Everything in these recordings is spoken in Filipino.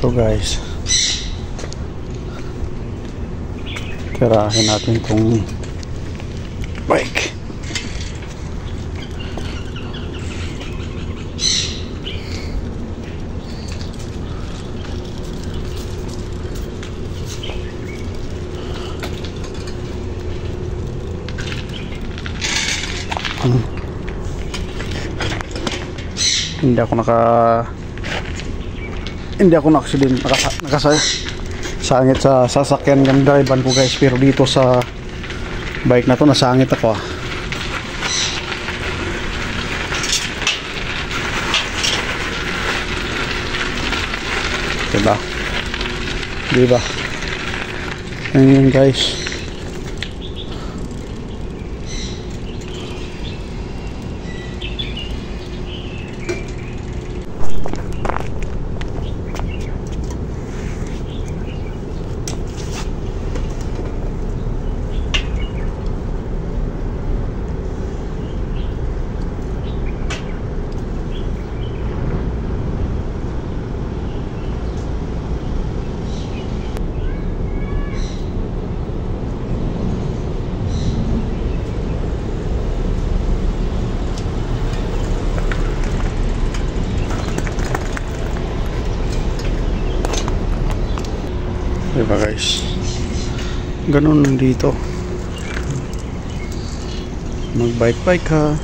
So guys, tirahin natin tong bike. Hindi ako na-accident, nakasangit sa sasakyan ng driver ko guys, pero dito sa bike na to nasangit ako diba ayun guys. Diba guys, ganun dito, mag bike ka,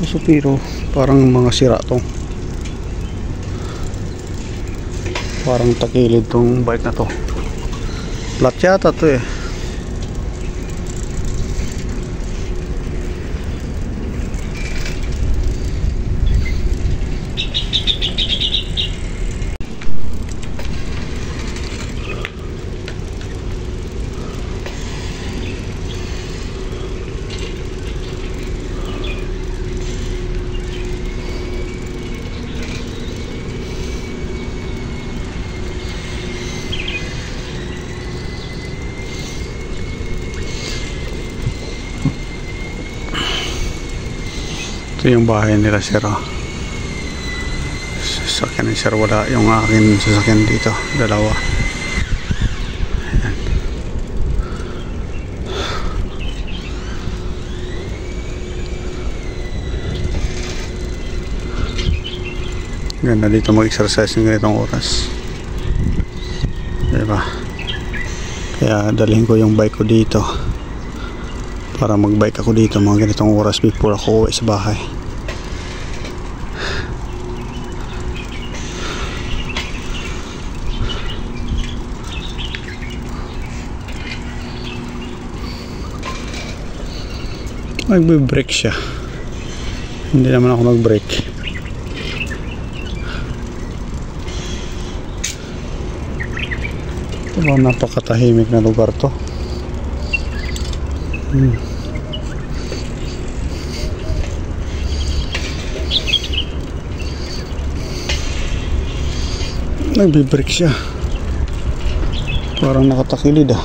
so pero parang mga sira tong, parang takilid tong bike na to, flat yata to eh. Ito yung bahay nila sir. Sasakyan ni sir, wala yung akin sasakyan dito, dalawa. Ayan. Ganda dito mag-exercise ng ganitong oras, diba? Kaya dalhin ko yung bike ko dito para mag-bike ako dito mga ganitong oras before ako uwi sa bahay. Magbe-brake siya, hindi naman ako mag-brake. Ito ba, napakatahimik na lugar to. Nagbe-brake siya, parang nakatakilid ah.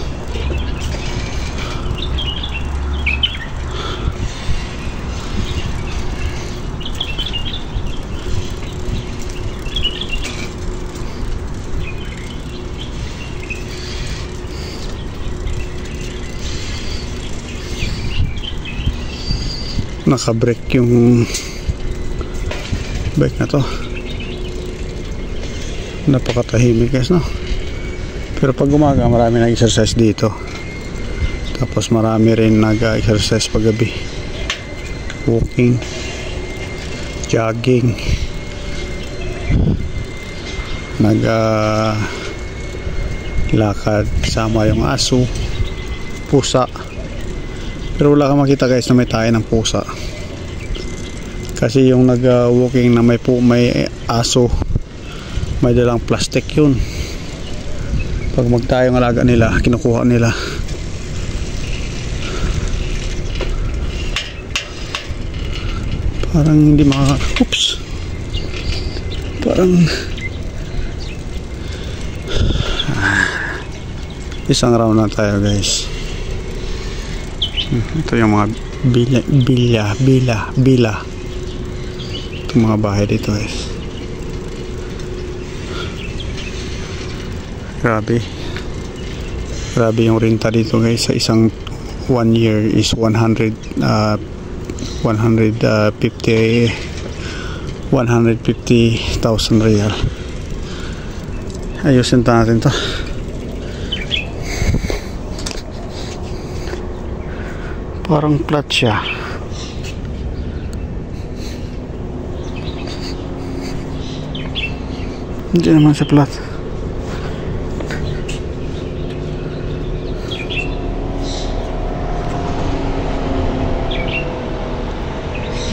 Naka-brake yung bike na to. Napakatahimik guys, no? Pero pag umaga marami nag-exercise dito, tapos marami rin nag-exercise pag gabi, walking, jogging, lakad sama yung aso, pusa. Pero wala kang makita guys na may tayo ng pusa, kasi yung nag-walking na may aso, may dalang plastic yun. Pag magtayong alaga nila, kinukuha nila. Parang hindi parang isang round na tayo guys. Ito yung mga bila. itong mga bahay dito guys. Grabe yung renta dito guys. Sa isang 1 year is 150,000 real. Ayusin natin to. Parang flat siya. Hindi naman siya flat.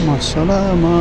Masalama.